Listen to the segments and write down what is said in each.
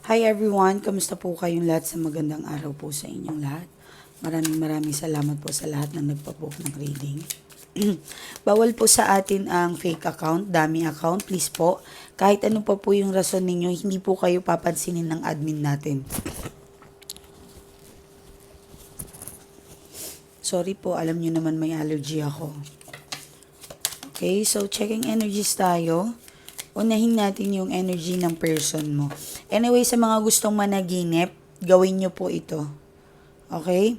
Hi everyone, kamusta po kayong lahat? Sa magandang araw po sa inyong lahat. Maraming salamat po sa lahat na nagpa-book ng reading. Bawal po sa atin ang fake account, dummy account, please po. Kahit ano pa po yung rason ninyo, hindi po kayo papansinin ng admin natin. Sorry po, alam nyo naman may allergy ako. Okay, so checking energies tayo. Unahin natin yung energy ng person mo. Anyway, sa mga gustong managinip, gawin nyo po ito. Okay?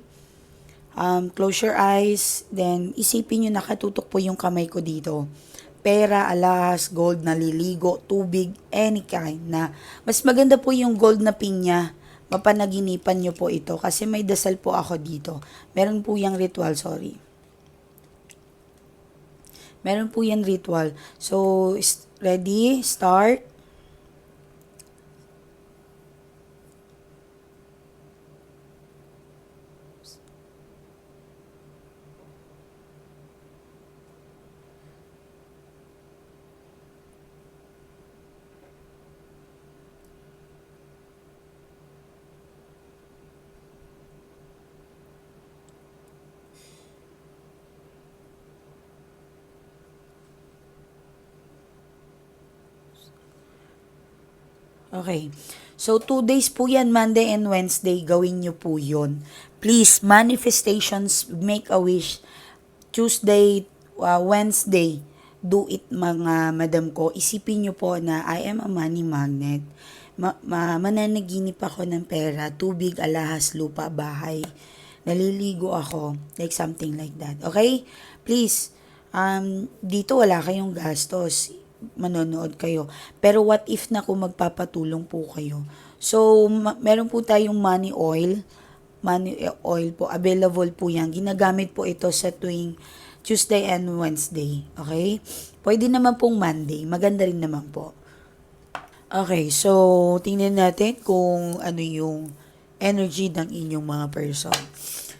Close your eyes, then isipin nyo nakatutok po yung kamay ko dito. Pera, alahas, gold, naliligo, tubig, any kind na. Mas maganda po yung gold na pinya. Mapanaginipan nyo po ito kasi may dasal po ako dito. Meron po yung ritual, sorry. Meron po yan ritual. So, ready? Start. Okay. So, 2 days po yan, Monday and Wednesday. Gawin nyo po yun. Please, manifestations, make a wish. Tuesday, Wednesday, do it mga madam ko. Isipin nyo po na I am a money magnet. Mananaginip ako ng pera, tubig, alahas, lupa, bahay. Naliligo ako. Like something like that. Okay? Please, dito wala kayong gastos, manonood kayo. Pero what if na kung magpapatulong po kayo? So, meron po tayong money oil. Money oil po, available po yan. Ginagamit po ito sa tuwing Tuesday and Wednesday. Okay? Pwede naman pong Monday. Maganda rin naman po. Okay, so tingnan natin kung ano yung energy ng inyong mga person.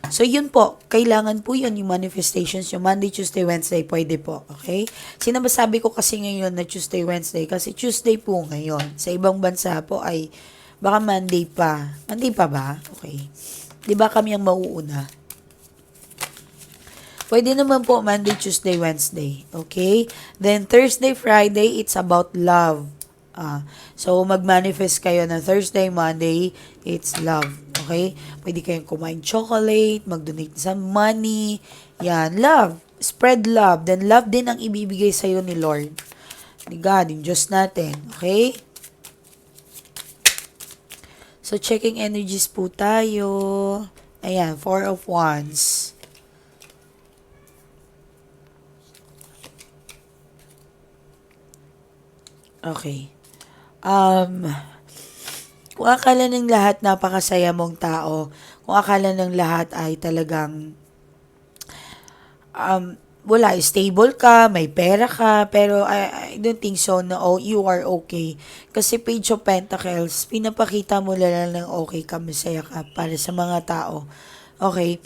So, yun po. Kailangan po yun, yung manifestations, yung Monday, Tuesday, Wednesday, pwede po. Okay? Sinasabi ko kasi ngayon na Tuesday, Wednesday, kasi Tuesday po ngayon. Sa ibang bansa po ay baka Monday pa. Monday pa ba? Okay. Di ba kami ang mauuna? Pwede naman po Monday, Tuesday, Wednesday. Okay? Then, Thursday, Friday, it's about love. So, mag-manifest kayo na Thursday, Monday, it's love. Okay? Pwede kayong kumain chocolate, mag-donate sa money. Yan, love. Spread love. Then, love din ang ibibigay sa'yo ni Lord. Ni God, yung Diyos natin. Okay? So, checking energies po tayo. Ayan, Four of Wands. Okay. Kung akala ng lahat napakasaya mong tao, kung akala ng lahat ay talagang wala, stable ka, may pera ka, pero I don't think so na you are okay. Kasi Page of Pentacles, pinapakita mo lang ng okay ka, masaya ka para sa mga tao. Okay.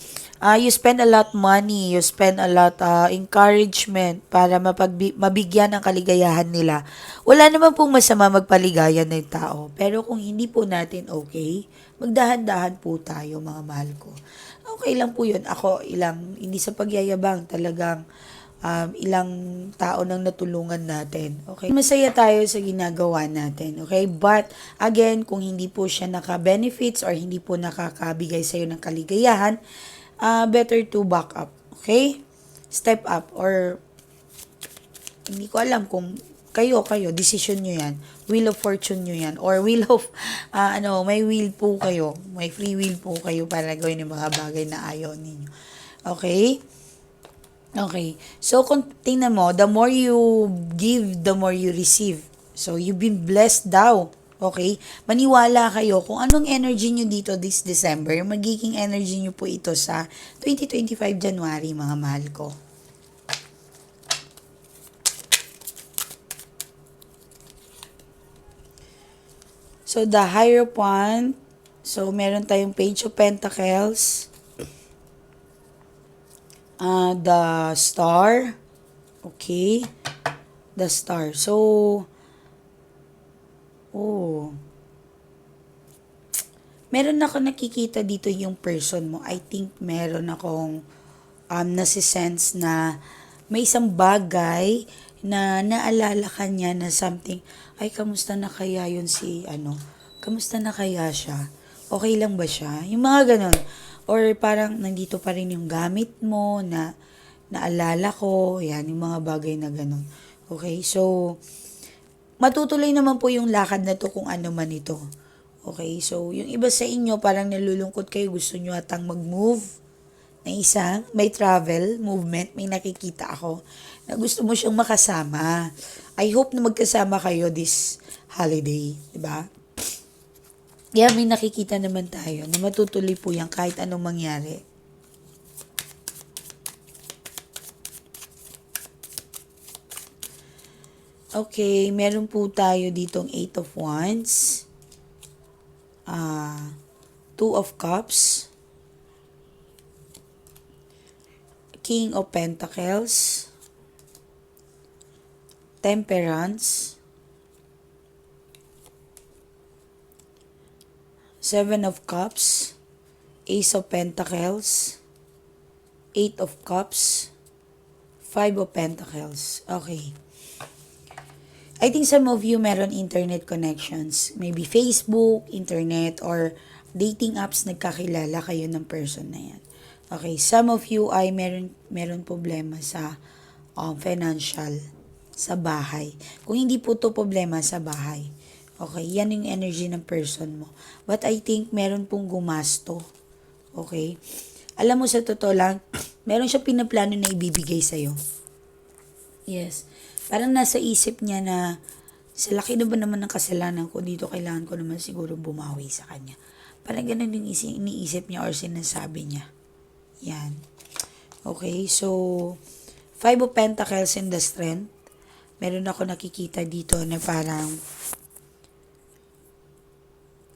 You spend a lot money, you spend a lot encouragement para mabigyan ng kaligayahan nila. Wala naman pong masama magpaligaya ng tao. Pero kung hindi po natin okay, magdahan-dahan po tayo, mga mahal ko. Okay lang po yun. Ako, hindi sa pagyayabang, talagang ilang tao nang natulungan natin. Okay? Masaya tayo sa ginagawa natin. Okay? But, again, kung hindi po siya naka-benefits or hindi po nakakabigay sa'yo ng kaligayahan, better to back up. Okay? Step up or hindi ko alam kung kayo, decision nyo yan. Wheel of fortune nyo yan. Or wheel of, may will po kayo. May free will po kayo para gawin yung mga bagay na ayaw ninyo. Okay? Okay. So, kung tingnan mo, the more you give, the more you receive. So, you've been blessed daw. Okay? Maniwala kayo kung anong energy nyo dito this December, magiging energy nyo po ito sa 2025 January, mga mahal ko. So, the Hierophant. So, meron tayong Page of Pentacles. The Star. Okay. The Star. So, oh. Meron ako nakikita dito yung person mo. I think meron akong nasi-sense na may isang bagay na naalala ka niya na something, ay, kamusta na kaya yun si, kamusta na kaya siya? Okay lang ba siya? Yung mga ganon. Or parang nandito pa rin yung gamit mo na naalala ko, yan, yung mga bagay na ganon. Okay, so, matutuloy naman po yung lakad na to kung ano man ito. Okay, so yung iba sa inyo parang nalulungkot kayo, gusto nyo atang mag-move na isa, may travel, movement, may nakikita ako na gusto mo siyang makasama. I hope na magkasama kayo this holiday, di ba? Yeah, may nakikita naman tayo na matutuloy po yan kahit anong mangyari. Okay, meron po tayo ditong 8 of Wands, 2 of Cups, King of Pentacles, Temperance, 7 of Cups, Ace of Pentacles, 8 of Cups, 5 of Pentacles. Okay. I think some of you meron internet connections. Maybe Facebook, internet, or dating apps, nagkakilala kayo ng person na yan. Okay, some of you ay meron problema sa financial, sa bahay. Kung hindi po to problema sa bahay, okay, yan yung energy ng person mo. But I think meron pong gumasto. Okay? Alam mo, sa totoo lang, meron siya pinaplano na ibibigay sa'yo. Yes. Parang nasa isip niya na, sa laki na ba naman ng kasalanan ko, dito kailangan ko naman siguro bumawi sa kanya. Parang ganun yung iniisip niya or sinasabi niya. Yan. Okay, so, 5 of Pentacles in the Strength. Meron ako nakikita dito na parang,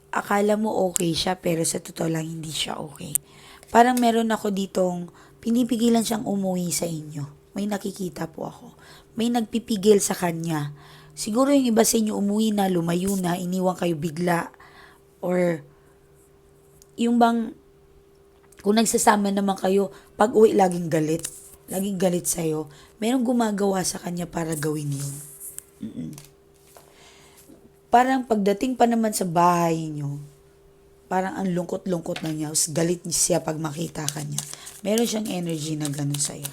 akala mo okay siya, pero sa totoo lang hindi siya okay. Parang meron ako ditong, pinipigilan siyang umuwi sa inyo. May nakikita po ako. May nagpipigil sa kanya. Siguro yung iba sa inyo umuwi na, lumayo na, iniwan kayo bigla. Or, yung bang, kung nagsasama naman kayo, pag uwi, laging galit. Laging galit sa'yo. Merong gumagawa sa kanya para gawin yun. Parang pagdating pa naman sa bahay nyo, parang ang lungkot-lungkot na niya. Galit siya pag makita ka niya. Meron siyang energy na gano'n sa'yo.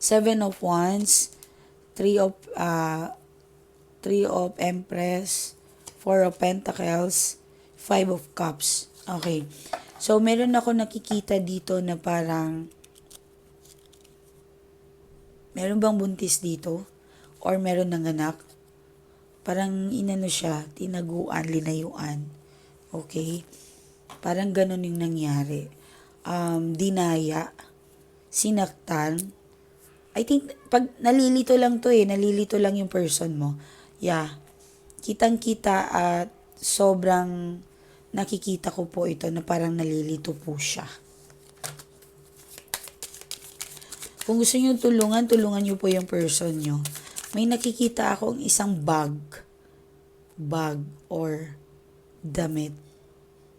7 of Wands, 3 of Empress, 4 of Pentacles, 5 of Cups. Okay. So, meron ako nakikita dito na parang, meron bang buntis dito? Or meron ng anak? Parang inano siya, tinaguan, linayuan. Okay? Parang ganun yung nangyari. Dinaya, sinaktan. I think, pag nalilito lang to nalilito lang yung person mo. Yeah. Kitang-kita at sobrang nakikita ko po ito na parang nalilito po siya. Kung gusto niyo tulungan, tulungan niyo po yung person niyo. May nakikita akong isang bag or damit,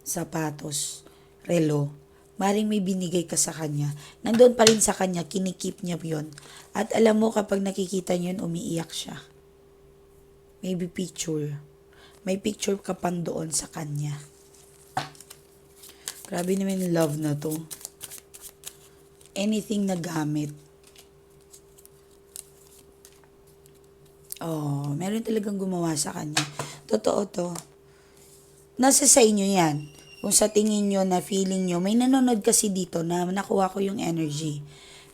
sapatos, relo. Maring may binigay ka sa kanya. Nandoon pa rin sa kanya, kinikip niya yun. At alam mo, kapag nakikita niyo yun, umiiyak siya. Maybe picture. May picture ka pang doon sa kanya. Grabe naman yung love na to. Anything na gamit. Oh, meron talagang gumawa sa kanya. Totoo to. Nasa sa inyo yan. Kung sa tingin nyo na feeling nyo, may nanonood kasi dito na nakuha ko yung energy.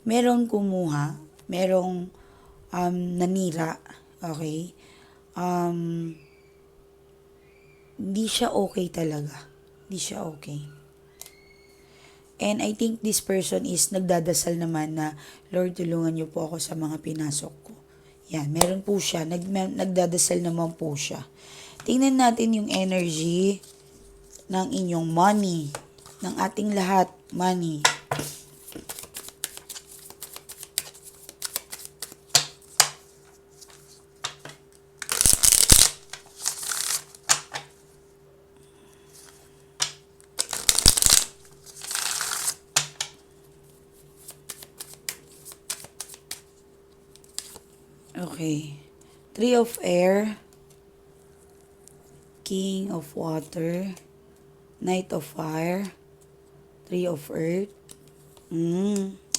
Merong kumuha, merong nanira, okay? Hindi siya okay talaga. Hindi siya okay. And I think this person is nagdadasal naman na, Lord, tulungan niyo po ako sa mga pinasok ko. Yan, meron po siya. Nagdadasal naman po siya. Tingnan natin yung energy ng inyong money, ng ating lahat, money. Okay. Three of Air, King of Water, Knight of Fire, Three of Earth.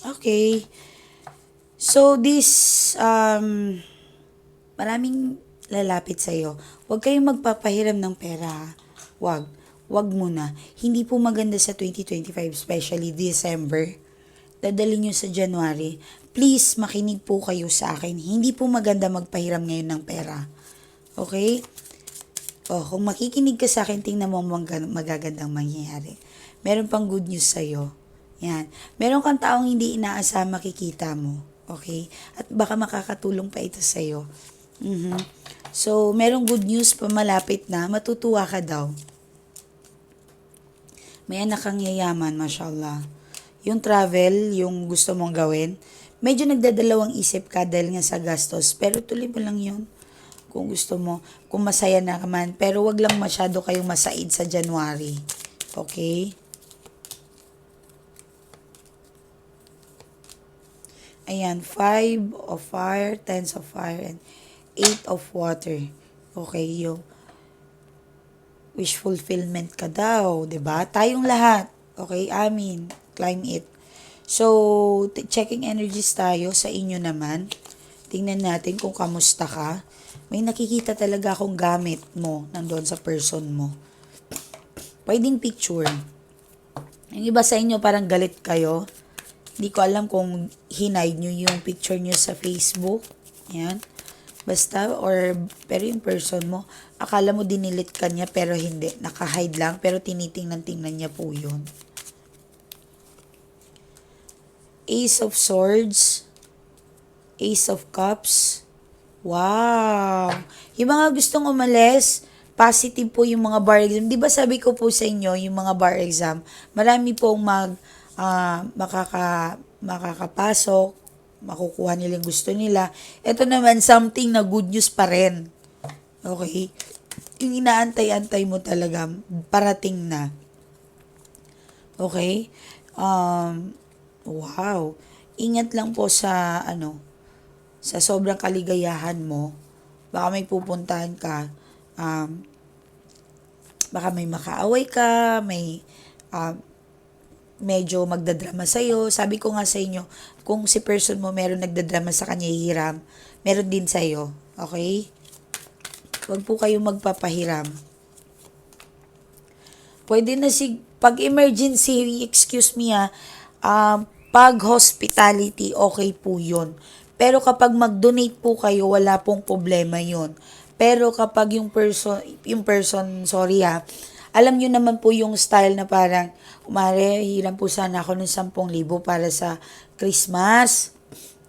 Okay. So, maraming lalapit sa'yo. Huwag kayong magpapahiram ng pera, ha? Huwag. Huwag muna. Hindi po maganda sa 2025, especially December. Dadalhin nyo sa January. Please, makinig po kayo sa akin. Hindi po maganda magpahiram ngayon ng pera. Okay? Kung makikinig ka sa akin, tingnan mo magagandang mangyayari. Meron pang good news sa'yo. Yan. Meron kang taong hindi inaasama makikita mo. Okay? At baka makakatulong pa ito sa'yo. So, merong good news pa malapit na, matutuwa ka daw. May anak kang yayaman, mashallah. Yung travel, yung gusto mong gawin, medyo nagdadalawang isip ka dahil nga sa gastos, pero tuloy mo lang yun. Kung gusto mo, kung masaya na naman, pero wag lang masyado kayong masaid sa January. Okay? Ayan, 5 of fire, 10 of fire, and 8 of water. Okay, yung wish fulfillment ka daw, 'di ba? Tayong lahat. Okay, amin. Climb it. So, checking energies tayo sa inyo naman. Tingnan natin kung kamusta ka. May nakikita talaga akong gamit mo nandoon sa person mo. Pwedeng picture. Yung iba sa inyo parang galit kayo. Hindi ko alam kung hinide nyo yung picture nyo sa Facebook. Yan. Basta, pero yung person mo, akala mo dinilit ka niya, pero hindi. Naka-hide lang, pero tinitingnan-tingnan niya po yun. Ace of Swords, Ace of Cups. Wow! Yung mga gustong umalis, positive po yung mga bar exam. Di ba sabi ko po sa inyo, yung mga bar exam, marami pong makakapasok, makukuha nila yung gusto nila. Ito naman, something na good news pa rin. Okay? Yung inaantay-antay mo talaga, parating na. Okay? Wow. Ingat lang po sa, sa sobrang kaligayahan mo. Baka may pupuntahan ka, baka may makaaway ka, may, medyo magdadrama sa'yo. Sabi ko nga sa inyo, kung si person mo meron nagdadrama sa kanya hiram, meron din sa'yo. Okay? Huwag po kayong magpapahiram. Pwede na pag emergency, excuse me pag hospitality, okay po yun. Pero kapag mag-donate po kayo, wala pong problema yun. Pero kapag yung person, sorry alam nyo naman po yung style na parang, hiram po sana ako ng 10,000 para sa Christmas.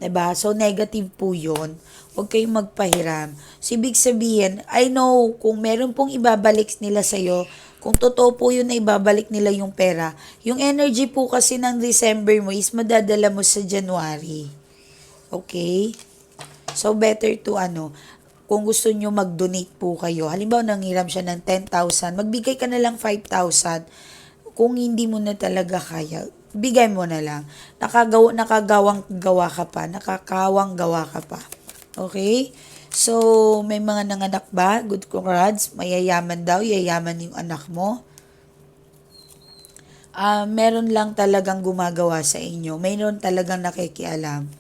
'Di ba? So, negative po yun. Huwag kayong magpahiram. So, ibig sabihin, I know, kung meron pong ibabalik nila sa'yo, kung totoo po yun na ibabalik nila yung pera, yung energy po kasi ng December mo is madadala mo sa January. Okay? So, better to kung gusto nyo mag-donate po kayo, halimbawa nanghiram siya ng 10,000, magbigay ka na lang 5,000. Kung hindi mo na talaga kaya, bigay mo na lang. Nakakawang gawa ka pa. Okay? So, may mga nanganak ba? Good congrats. Mayayaman daw, yayaman yung anak mo. Meron lang talagang gumagawa sa inyo. Meron talagang nakikialam.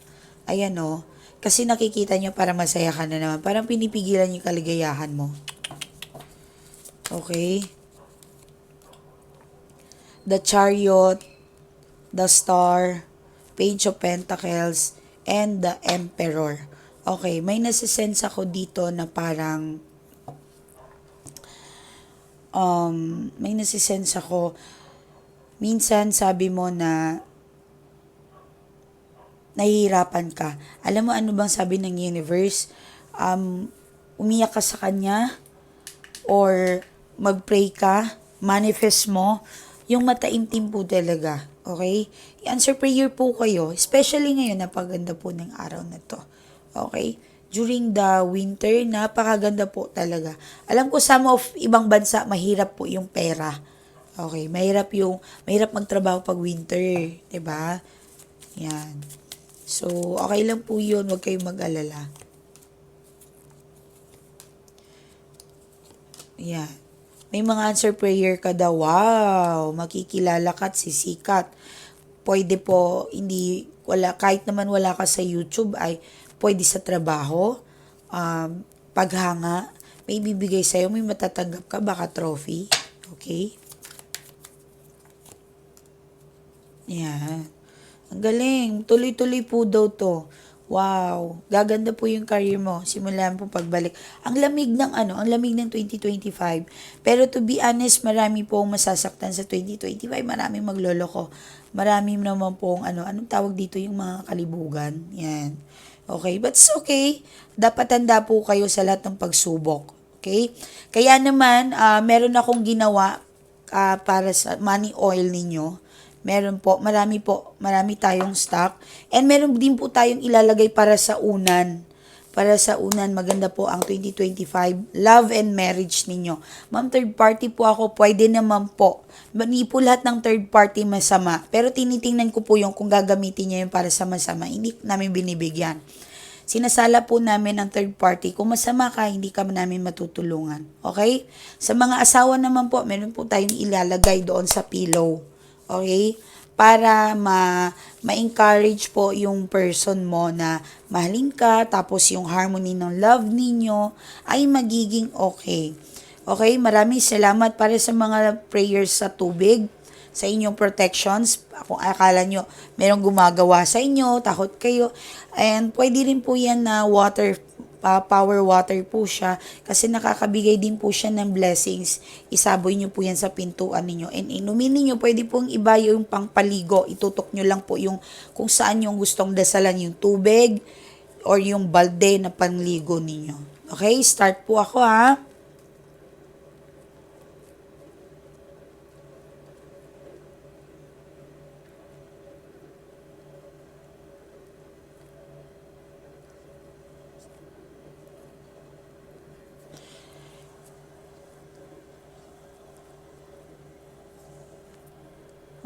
Ayan o. Kasi nakikita nyo para masaya ka na naman. Parang pinipigilan yung kaligayahan mo. Okay? The Chariot, the Star, Page of Pentacles, and the Emperor. Okay, may nasisense ako dito na parang may nasisense ako minsan sabi mo na nahihirapan ka. Alam mo ano bang sabi ng universe? Umiyak ka sa kanya or mag-pray ka, manifest mo, yung mataimtim po talaga. Okay? I-answer prayer po kayo, especially ngayon, napaganda po ng araw na to. Okay? During the winter, napakaganda po talaga. Alam ko some of ibang bansa, mahirap po yung pera. Okay, mahirap magtrabaho pag winter, 'di ba? Yan. So, okay lang po 'yun, huwag kayong mag-alala. Yan. May mga answer prayer ka daw. Wow! Makikilala ka at sisikat. Pwede po, hindi, wala, kahit naman wala ka sa YouTube, ay pwede sa trabaho, paghanga, may bibigay sa'yo, may matatanggap ka, baka trophy. Okay? Yan. Ang galing. Tuloy-tuloy po daw to. Wow. Gaganda po yung career mo. Simulan po pagbalik. Ang lamig ng 2025. Pero to be honest, marami pong masasaktan sa 2025. Maraming magloloko. Marami naman pong anong tawag dito yung mga kalibugan. Yan. Okay, but it's okay. Dapat handa po kayo sa lahat ng pagsubok. Okay? Kaya naman, meron akong ginawa para sa money oil ninyo. Meron po, marami tayong stock. And meron din po tayong ilalagay para sa unan. Para sa unan, maganda po ang 2025 love and marriage ninyo. Ma'am, third party po ako, pwede naman po. Hindi po lahat ng third party masama. Pero tinitingnan ko po yung kung gagamitin niya yung para sa masama. Hindi namin binibigyan. Sinasala po namin ang third party. Kung masama ka, hindi ka namin matutulungan. Okay? Sa mga asawa naman po, meron po tayong ilalagay doon sa pillow. Okay? Para ma-encourage po yung person mo na mahalin ka, tapos yung harmony ng love ninyo ay magiging okay. Okay? Maraming salamat para sa mga prayers sa tubig, sa inyong protections. Kung akala nyo merong gumagawa sa inyo, takot kayo. And pwede rin po yan na power water po siya kasi nakakabigay din po siya ng blessings. Isaboy nyo po yan sa pintuan ninyo and inumin ninyo. Pwede pong iba yung pangpaligo. Itutok nyo lang po yung kung saan yung gustong dasalan, yung tubig or yung balde na panligo ninyo. Okay, start po ako ha.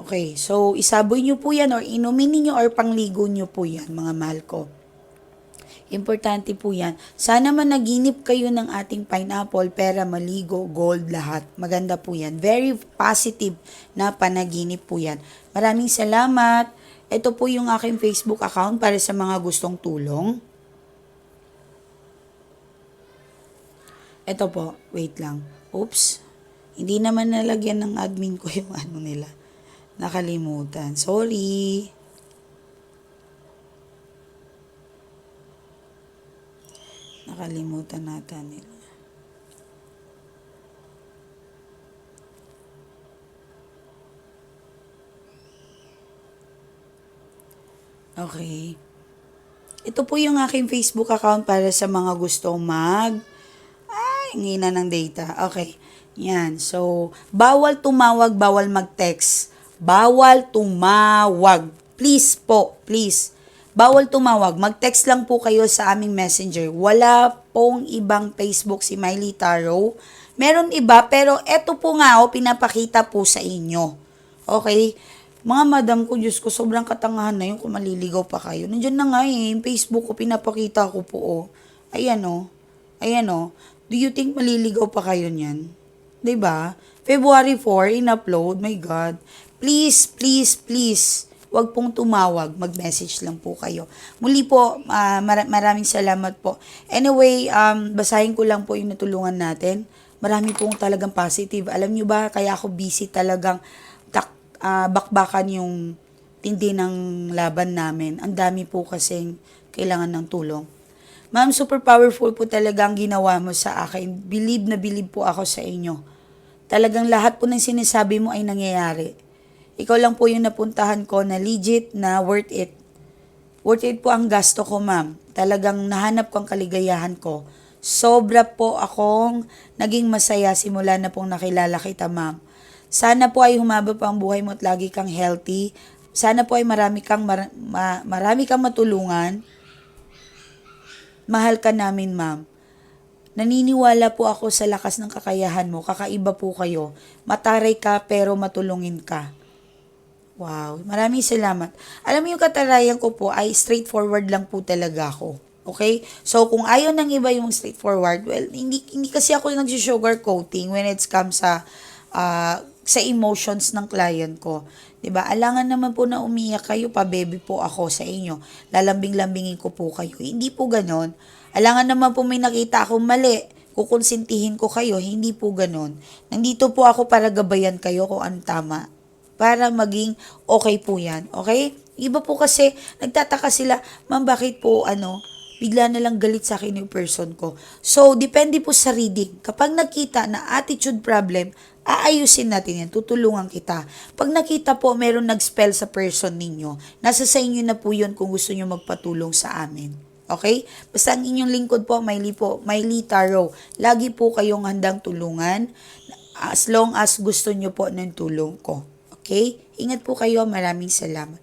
Okay, so isaboy nyo po yan or inumin niyo or pangligo nyo po yan, mga mahal ko. Importante po yan. Sana managinip kayo ng ating pineapple, pera, maligo, gold, lahat. Maganda po yan. Very positive na panaginip po yan. Maraming salamat. Ito po yung aking Facebook account para sa mga gustong tulong. Ito po, wait lang. Oops. Hindi naman nalagyan ng admin ko yung ano nila. Nakalimutan. Sorry. Nakalimutan nata nila. Okay. Ito po yung aking Facebook account para sa mga gustong ngina ng data. Okay. Yan. So, bawal tumawag, bawal mag-text. Bawal tumawag. Please po, please. Bawal tumawag. Mag-text lang po kayo sa aming messenger. Wala pong ibang Facebook si Miley Taro. Meron iba, pero eto po nga, pinapakita po sa inyo. Okay? Mga madam ko, Diyos ko, sobrang katangahan na yun kung maliligaw pa kayo. Nandiyan na nga yung Facebook ko, pinapakita ko po, Ayan, Ayan, Do you think maliligaw pa kayo niyan? 'Di ba? February 4, in-upload. My God. Please, please, please. Huwag pong tumawag. Mag-message lang po kayo. Muli po, maraming salamat po. Anyway, basahin ko lang po yung natulungan natin. Marami pong talagang positive. Alam nyo ba, kaya ako busy talagang bakbakan yung tindi ng laban namin. Ang dami po kasing kailangan ng tulong. Ma'am, super powerful po talaga ang ginawa mo sa akin. Believe na believe po ako sa inyo. Talagang lahat po ng sinasabi mo ay nangyayari. Ikaw lang po yung napuntahan ko na legit na worth it. Worth it po ang gasto ko, ma'am. Talagang nahanap ko ang kaligayahan ko. Sobra po akong naging masaya simula na pong nakilala kita, ma'am. Sana po ay humaba pa ang buhay mo at lagi kang healthy. Sana po ay marami kang matulungan. Mahal ka namin, ma'am. Naniniwala po ako sa lakas ng kakayahan mo. Kakaiba po kayo. Mataray ka pero matulungin ka. Wow, maraming salamat. Alam mo yung katarayan ko po ay straightforward lang po talaga ako. Okay? So, kung ayaw ng iba yung straightforward, well, hindi kasi ako nag-sugar coating when it comes sa emotions ng client ko. 'Di ba? Alangan naman po na umiyak kayo, pa-baby po ako sa inyo. Lalambing-lambingin ko po kayo. Hindi po ganon. Alangan naman po may nakita akong mali, kukonsintihin ko kayo. Hindi po ganon. Nandito po ako para gabayan kayo kung ano tama. Para maging okay po yan. Okay? Iba po kasi, nagtataka sila, ma'am, bakit po, bigla na lang galit sa akin yung person ko. So, depende po sa reading. Kapag nakita na attitude problem, aayusin natin yan, tutulungan kita. Pag nakita po meron nag-spell sa person ninyo, nasa sa inyo na po yun kung gusto nyo magpatulong sa amin. Okay? Basta ang inyong lingkod po, Mylie Tarot. Lagi po kayong handang tulungan as long as gusto nyo po ng tulong ko. Okay? Ingat po kayo. Maraming salamat.